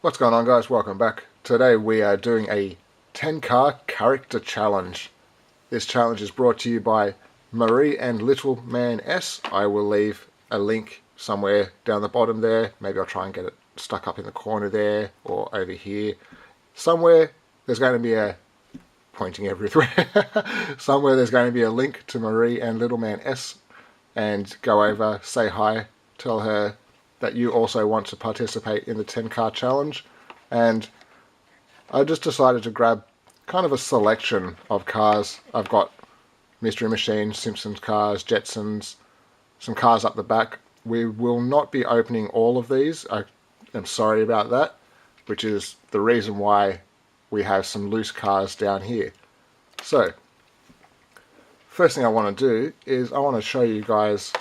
What's going on, guys? Welcome back. Today we are doing a 10 car character challenge. This challenge is brought to you by Marie and Little Man S. I will leave a link somewhere down the bottom there. Maybe I'll try and get it stuck up in the corner there or over here. Somewhere there's going to be a pointing everywhere. Somewhere there's going to be a link to Marie and Little Man S, and go over, say hi, tell her that you also want to participate in the 10 car challenge. And I just decided to grab kind of a selection of cars. I've got Mystery Machine, Simpsons cars, Jetsons, some cars up the back. We will not be opening all of these. I am sorry about that, which is the reason why we have some loose cars down here. So, first thing I want to do is I want to show you guys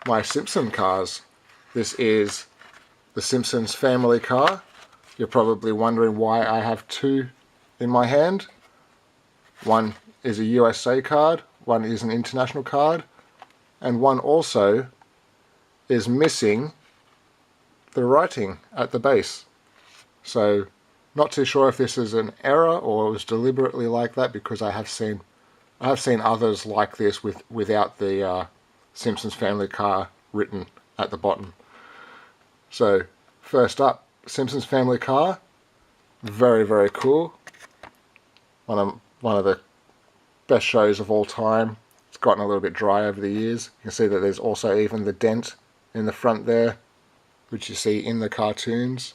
my Simpson cars. This is the Simpsons family car. You're probably wondering why I have two in my hand. One is a USA card, one is an international card, and one also is missing the writing at the base. So, not too sure if this is an error or it was deliberately like that, because I have seen others like this without the Simpsons family car written at the bottom. So, first up, Simpsons family car. Very, very cool. One of the best shows of all time. It's gotten a little bit dry over the years. You can see that there's also even the dent in the front there, which you see in the cartoons.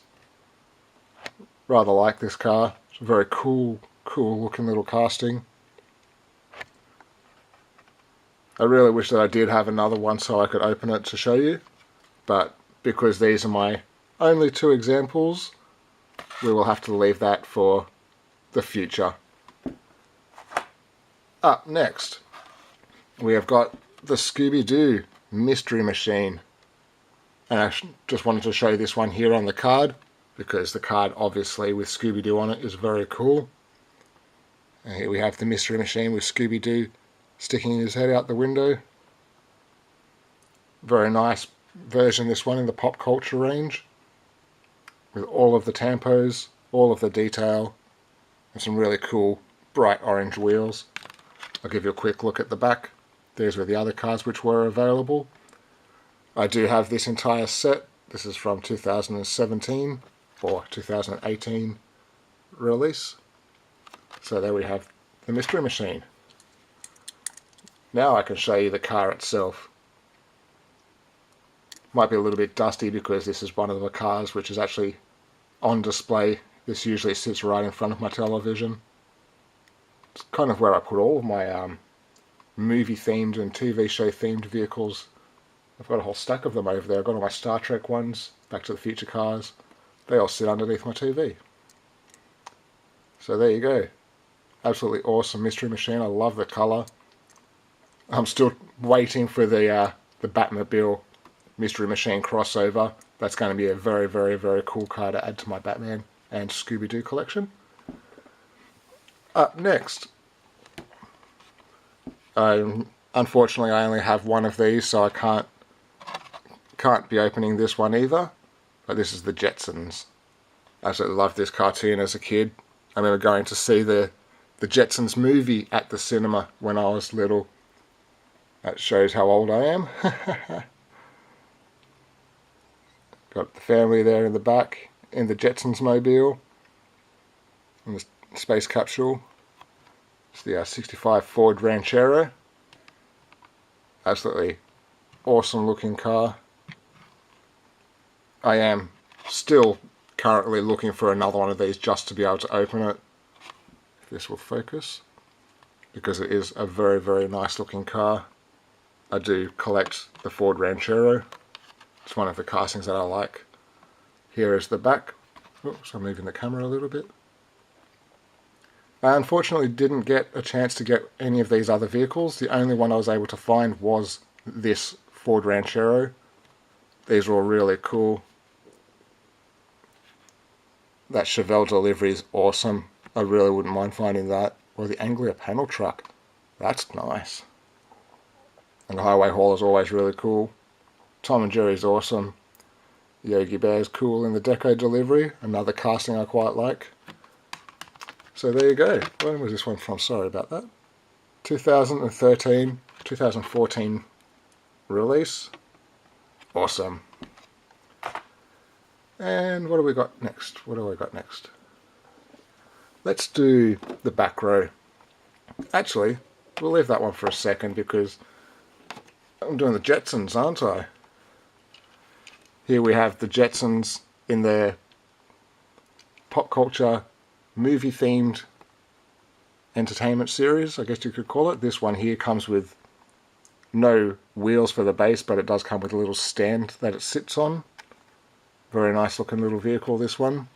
Rather like this car. It's a very cool looking little casting. I really wish that I did have another one so I could open it to show you, but because these are my only two examples, we will have to leave that for the future. Up next, we have got the Scooby-Doo Mystery Machine. And I just wanted to show this one here on the card, because the card obviously with Scooby-Doo on it is very cool. And here we have the Mystery Machine with Scooby-Doo sticking his head out the window. Very nice version, this one, in the pop culture range, with all of the tampos, all of the detail, and some really cool bright orange wheels. I'll give you a quick look at the back. These were the other cars which were available. I do have this entire set. This is from 2017 or 2018 release. So there we have the Mystery Machine. Now I can show you the car itself. Might be a little bit dusty because this is one of the cars which is actually on display. This usually sits right in front of my television. It's kind of where I put all of my movie themed and TV show themed vehicles. I've got a whole stack of them over there. I've got all my Star Trek ones, Back to the Future cars. They all sit underneath my TV. So there you go. Absolutely awesome Mystery Machine. I love the colour. I'm still waiting for the Batmobile Mystery Machine crossover. That's going to be a very, very, very cool car to add to my Batman and Scooby-Doo collection. Up next, unfortunately I only have one of these, so I can't be opening this one either. But this is the Jetsons. I absolutely loved this cartoon as a kid. I remember going to see the Jetsons movie at the cinema when I was little. That shows how old I am. Got the family there in the back, in the Jetsons mobile, in the space capsule. It's the 65 Ford Ranchero. Absolutely awesome looking car. I am still currently looking for another one of these just to be able to open it. If this will focus, because it is a very, very nice looking car. I do collect the Ford Ranchero. It's one of the castings that I like. Here is the back. Oops, I'm moving the camera a little bit. I unfortunately didn't get a chance to get any of these other vehicles. The only one I was able to find was this Ford Ranchero. These were all really cool. That Chevelle delivery is awesome. I really wouldn't mind finding that. Or the Anglia panel truck. That's nice. And the Highway Haul is always really cool. Tom and Jerry's awesome. Yogi Bear's cool in the deco delivery, another casting I quite like. So there you go. When was this one from? Sorry about that. 2013, 2014 release. Awesome. And what do we got next? What do I got next? Let's do the back row. Actually, we'll leave that one for a second because I'm doing the Jetsons, aren't I? Here we have the Jetsons in their pop culture movie themed entertainment series, I guess you could call it. This one here comes with no wheels for the base, but it does come with a little stand that it sits on. Very nice looking little vehicle, this one.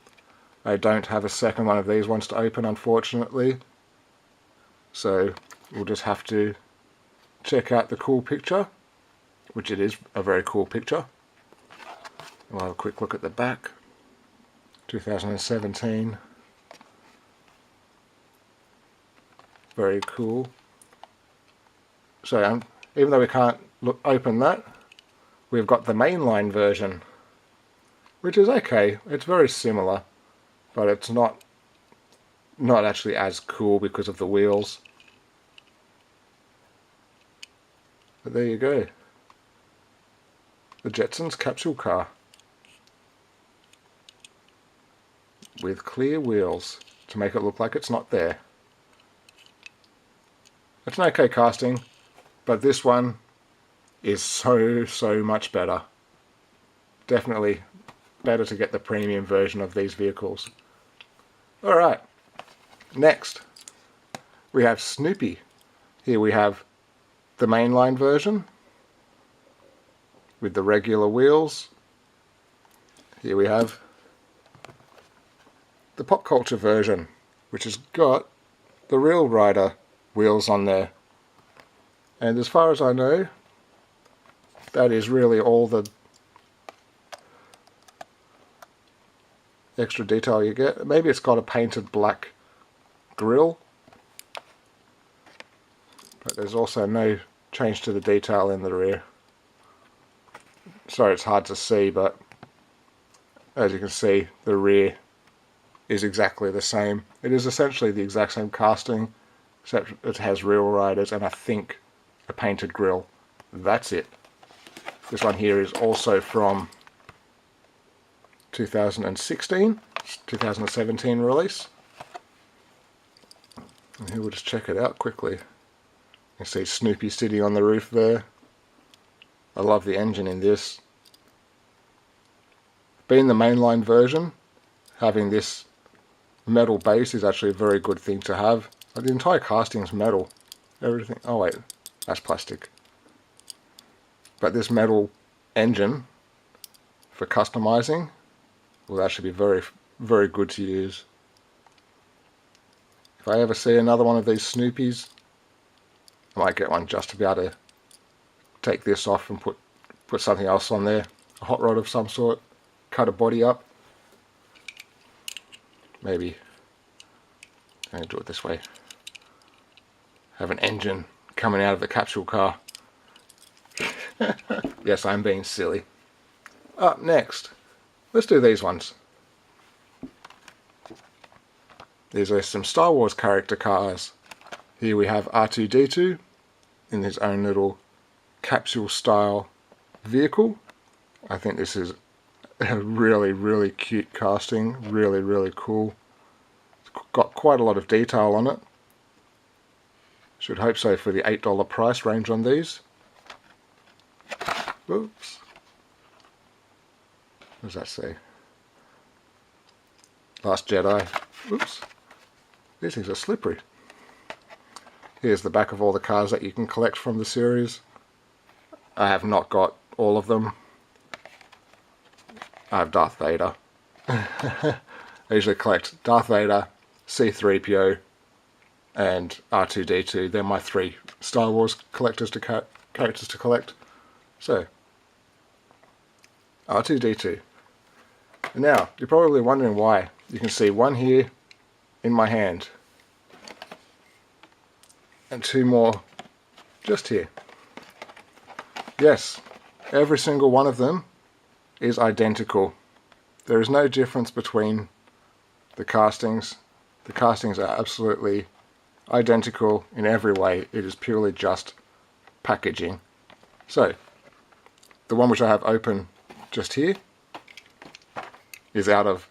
I don't have a second one of these ones to open, unfortunately. So we'll just have to check out the cool picture, which it is a very cool picture. We'll have a quick look at the back. 2017. Very cool. So even though we can't open that, we've got the mainline version, which is okay. It's very similar, but it's not actually as cool because of the wheels. But there you go. The Jetsons capsule car with clear wheels to make it look like it's not there. It's an okay casting, but this one is so much better. Definitely better to get the premium version of these vehicles. Alright, next we have Snoopy. Here we have the mainline version with the regular wheels. Here we have the pop culture version, which has got the Real Rider wheels on there. And as far as I know, that is really all the extra detail you get. Maybe it's got a painted black grille, but there's also no change to the detail in the rear. Sorry, it's hard to see, but as you can see, the rear is exactly the same. It is essentially the exact same casting, except it has Real Riders and I think a painted grille. That's it. This one here is also from 2016, 2017 release. And here we'll just check it out quickly. You can see Snoopy sitting on the roof there. I love the engine in this. Being the mainline version, having this metal base is actually a very good thing to have. The entire casting is metal. Everything. Oh wait, that's plastic. But this metal engine for customizing will actually be very good to use. If I ever see another one of these Snoopies, I might get one just to be able to take this off and put something else on there. A hot rod of some sort. Cut a body up. Maybe. I'm going to do it this way. Have an engine coming out of the capsule car. Yes, I'm being silly. Up next, let's do these ones. These are some Star Wars character cars. Here we have R2-D2 in his own little capsule style vehicle. I think this is a really cute casting. Really cool. It's got quite a lot of detail on it. Should hope so for the $8 price range on these. Oops. What does that say? Last Jedi. Oops. These things are slippery. Here's the back of all the cars that you can collect from the series. I have not got all of them. I have Darth Vader. I usually collect Darth Vader, C-3PO, and R2-D2. They're my three Star Wars characters to collect. So, R2-D2. Now, you're probably wondering why. You can see one here in my hand. And two more just here. Yes, every single one of them is identical. There is no difference between the castings. The castings are absolutely identical in every way. It is purely just packaging. So, the one which I have open just here is out of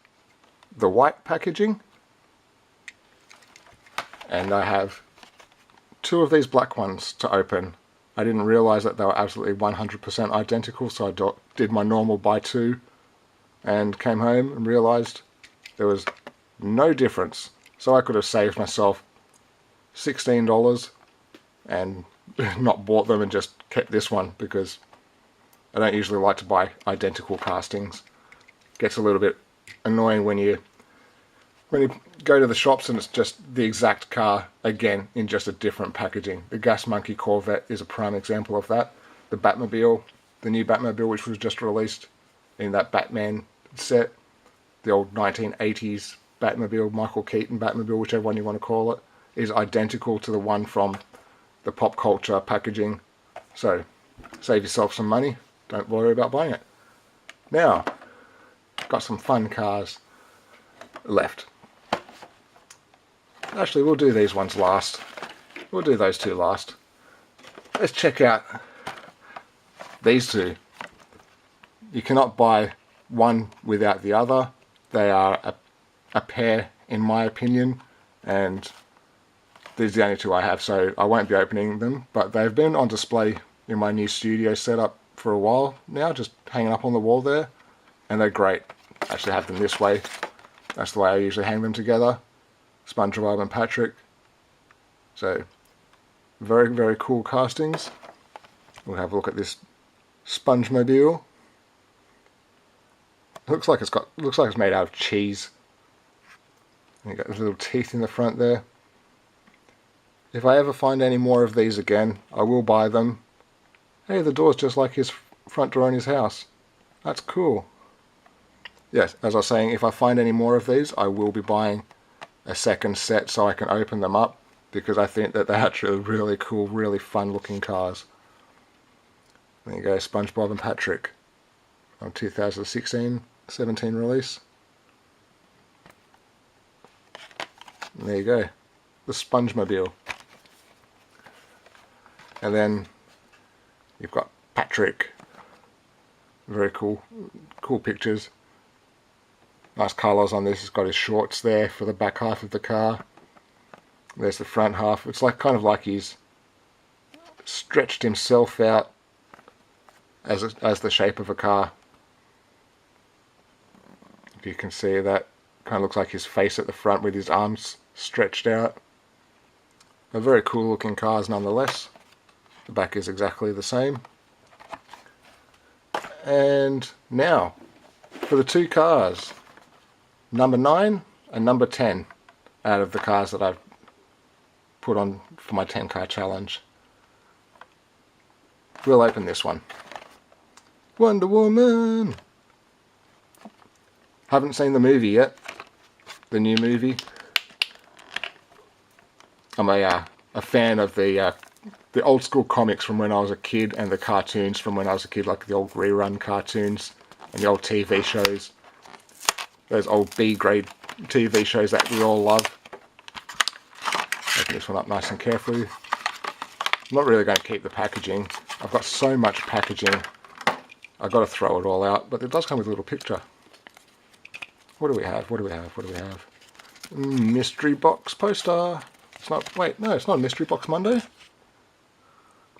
the white packaging, and I have two of these black ones to open. I didn't realize that they were absolutely 100% identical, so I did my normal buy two and came home and realized there was no difference. So I could have saved myself $16 and not bought them and just kept this one, because I don't usually like to buy identical castings. It gets a little bit annoying when you go to the shops and it's just the exact car again in just a different packaging. The Gas Monkey Corvette is a prime example of that. The Batmobile, the new Batmobile which was just released in that Batman set, the old 1980s Batmobile, Michael Keaton Batmobile, whichever one you want to call it, is identical to the one from the pop culture packaging. So save yourself some money, don't worry about buying it. Now, got some fun cars left. Actually, we'll do these ones last. We'll do those two last. Let's check out these two. You cannot buy one without the other. They are a pair in my opinion, and these are the only two I have, so I won't be opening them, but they've been on display in my new studio setup for a while now, just hanging up on the wall there, and they're great. I actually have them this way. That's the way I usually hang them together. SpongeBob and Patrick. So, very, very cool castings. We'll have a look at this SpongeMobile. Looks like it's made out of cheese. And you got the little teeth in the front there. If I ever find any more of these again, I will buy them. Hey, the door's just like his front door in his house. That's cool. Yes, as I was saying, if I find any more of these, I will be buying a second set so I can open them up, because I think that they're actually really cool, really fun looking cars. There you go, SpongeBob and Patrick on 2016-17 release. And there you go, the SpongeMobile. And then you've got Patrick. Very cool pictures. Nice colours on this. He's got his shorts there for the back half of the car. There's the front half. It's like kind of like he's stretched himself out as the shape of a car. If you can see that, kind of looks like his face at the front with his arms stretched out. A very cool looking cars nonetheless. The back is exactly the same. And now for the two cars, number 9 and number 10 out of the cars that I've put on for my 10 car challenge. We'll open this one. Wonder Woman! Haven't seen the movie yet. The new movie. I'm a fan of the old school comics from when I was a kid, and the cartoons from when I was a kid, like the old rerun cartoons and the old TV shows. Those old B-grade TV shows that we all love. Open this one up nice and carefully. I'm not really going to keep the packaging. I've got so much packaging, I've got to throw it all out, but it does come with a little picture. What do we have? What do we have? What do we have? Mystery box poster. It's not, wait, no, it's not a Mystery Box Monday.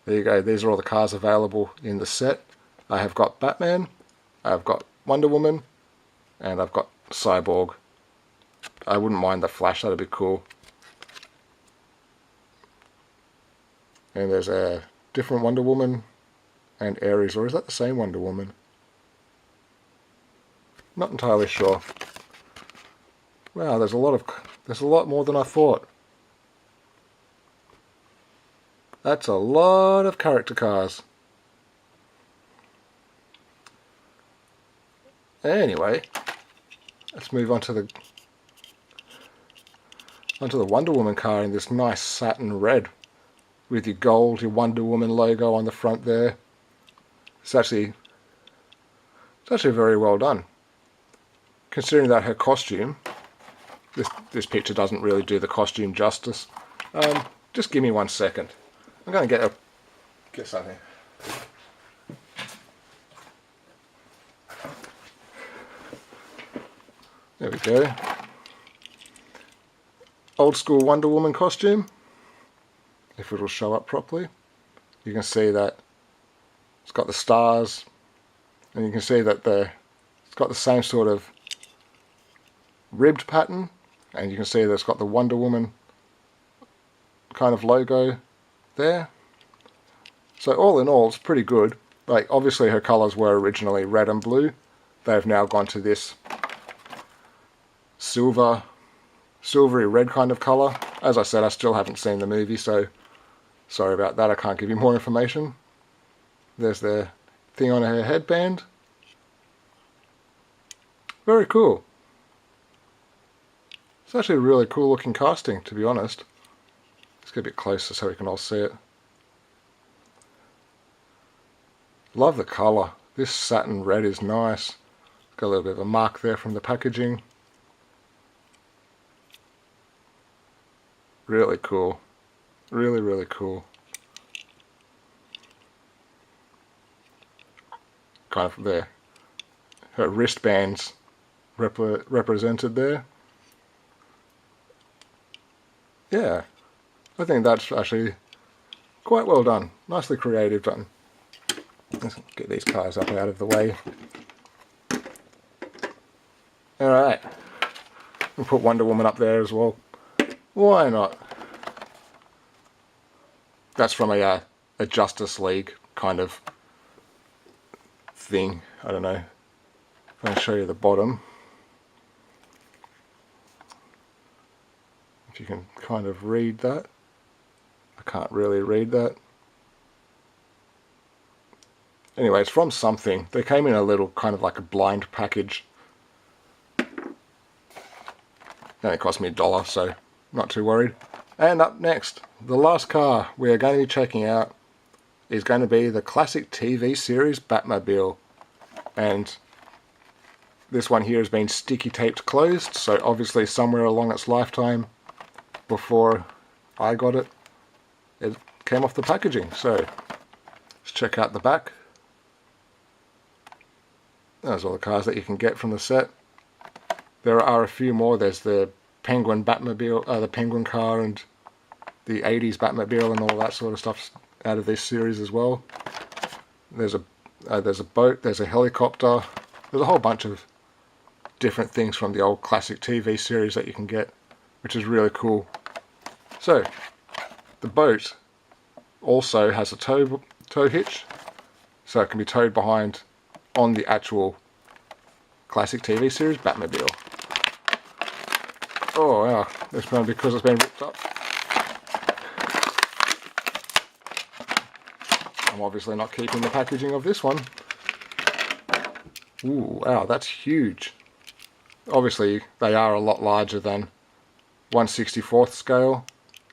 There you go, these are all the cars available in the set. I have got Batman, I've got Wonder Woman, and I've got Cyborg. I wouldn't mind the Flash, that'd be cool. And there's a different Wonder Woman and Ares, or is that the same Wonder Woman? Not entirely sure. Wow, there's a lot more than I thought. That's a lot of character cars. Anyway, let's move on to the Wonder Woman car in this nice satin red with your gold, your Wonder Woman logo on the front there. It's actually It's actually very well done. Considering that her costume, this picture doesn't really do the costume justice. Just give me 1 second. I'm going to get something. There we go. Old school Wonder Woman costume. If it'll show up properly. You can see that it's got the stars, and you can see that it's got the same sort of ribbed pattern, and you can see that it's got the Wonder Woman kind of logo there. So all in all, it's pretty good. Like, obviously her colours were originally red and blue. They've now gone to this silvery red kind of colour. As I said, I still haven't seen the movie, so sorry about that, I can't give you more information. There's the thing on her headband. Very cool. It's actually a really cool looking casting, to be honest. Let's get a bit closer so we can all see it. Love the colour. This satin red is nice. Got a little bit of a mark there from the packaging. Really cool. Really, really cool. Kind of there. Her wristbands represented there. Yeah, I think that's actually quite well done. Nicely creative done. Let's get these cars up out of the way. Alright. We'll put Wonder Woman up there as well. Why not? That's from a Justice League kind of thing. I don't know. If I show you the bottom. If you can kind of read that. I can't really read that. Anyway, it's from something. They came in a little kind of like a blind package. It only cost me $1, so not too worried. And up next, the last car we are going to be checking out is going to be the classic TV series Batmobile. And this one here has been sticky taped closed, so obviously somewhere along its lifetime before I got it, it came off the packaging. So let's check out the back. Those are all the cars that you can get from the set. There are a few more. There's the Penguin Batmobile, the Penguin car, and the 80s Batmobile and all that sort of stuff out of this series as well. There's a boat, there's a helicopter, there's a whole bunch of different things from the old classic TV series that you can get, which is really cool. So, the boat also has a tow hitch, so it can be towed behind on the actual classic TV series Batmobile. Oh yeah, this one because it's been ripped up. I'm obviously not keeping the packaging of this one. Ooh, wow, that's huge. Obviously, they are a lot larger than 1/64th scale.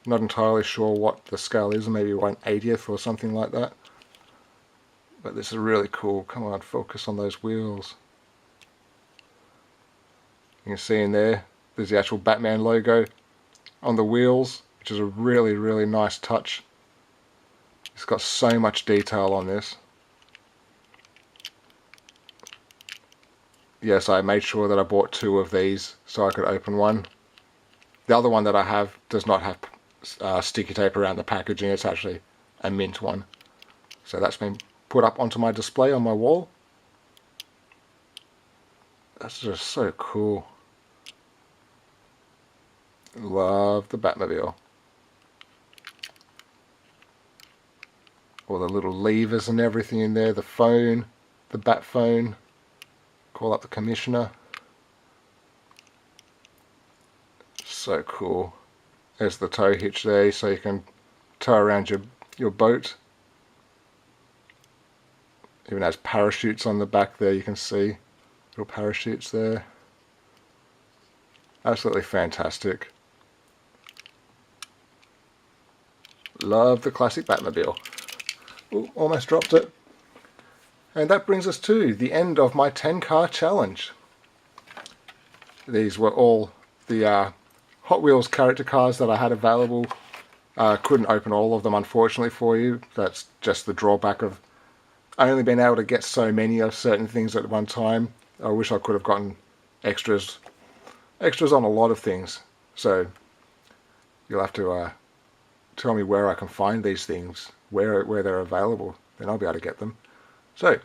Not entirely sure what the scale is, maybe 1/80th or something like that. But this is really cool. Come on, focus on those wheels. You can see in there, there's the actual Batman logo on the wheels, which is a really, really nice touch. It's got so much detail on this. Yes, I made sure that I bought 2 of these so I could open one. The other one that I have does not have sticky tape around the packaging. It's actually a mint one. So that's been put up onto my display on my wall. That's just so cool. Love the Batmobile. All the little levers and everything in there. The phone, the Bat phone. Call up the commissioner. So cool. There's the tow hitch there, so you can tow around your boat. Even has parachutes on the back there, you can see little parachutes there. Absolutely fantastic. Love the classic Batmobile. Ooh, almost dropped it. And that brings us to the end of my 10-car challenge. These were all the Hot Wheels character cars that I had available. Couldn't open all of them, unfortunately, for you. That's just the drawback of only being able to get so many of certain things at one time. I wish I could have gotten extras on a lot of things. So you'll have to tell me where I can find these things, where they're available. Then I'll be able to get them. So,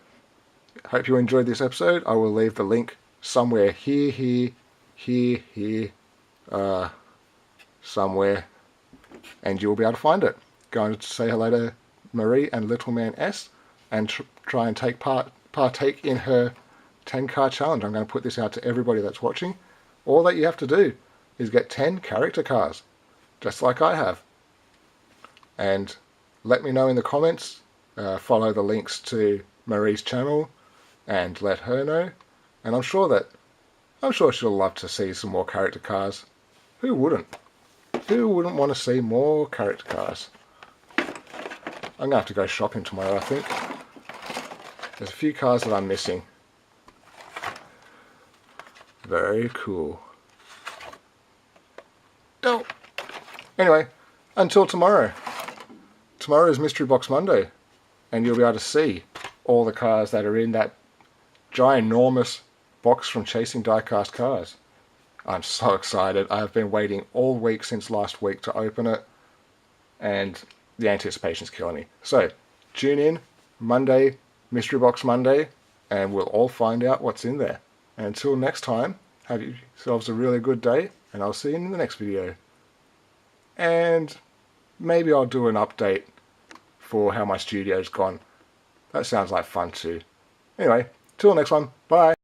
hope you enjoyed this episode. I will leave the link somewhere here, somewhere, and you'll be able to find it. Go and say hello to Marie and Little Man S, and try and partake in her 10-car challenge. I'm going to put this out to everybody that's watching. All that you have to do is get 10 character cars, just like I have. And let me know in the comments. Follow the links to Marie's channel and let her know. And I'm sure she'll love to see some more character cars. Who wouldn't? Who wouldn't want to see more character cars? I'm going to have to go shopping tomorrow, I think. There's a few cars that I'm missing. Very cool. Oh. Anyway, until tomorrow. Tomorrow is Mystery Box Monday, and you'll be able to see all the cars that are in that ginormous box from Chasing Diecast Cars. I'm so excited. I've been waiting all week since last week to open it, and the anticipation's killing me. So, tune in Monday, Mystery Box Monday, and we'll all find out what's in there. And until next time, have yourselves a really good day, and I'll see you in the next video. And maybe I'll do an update for how my studio's gone. That sounds like fun too. Anyway, till next one. Bye.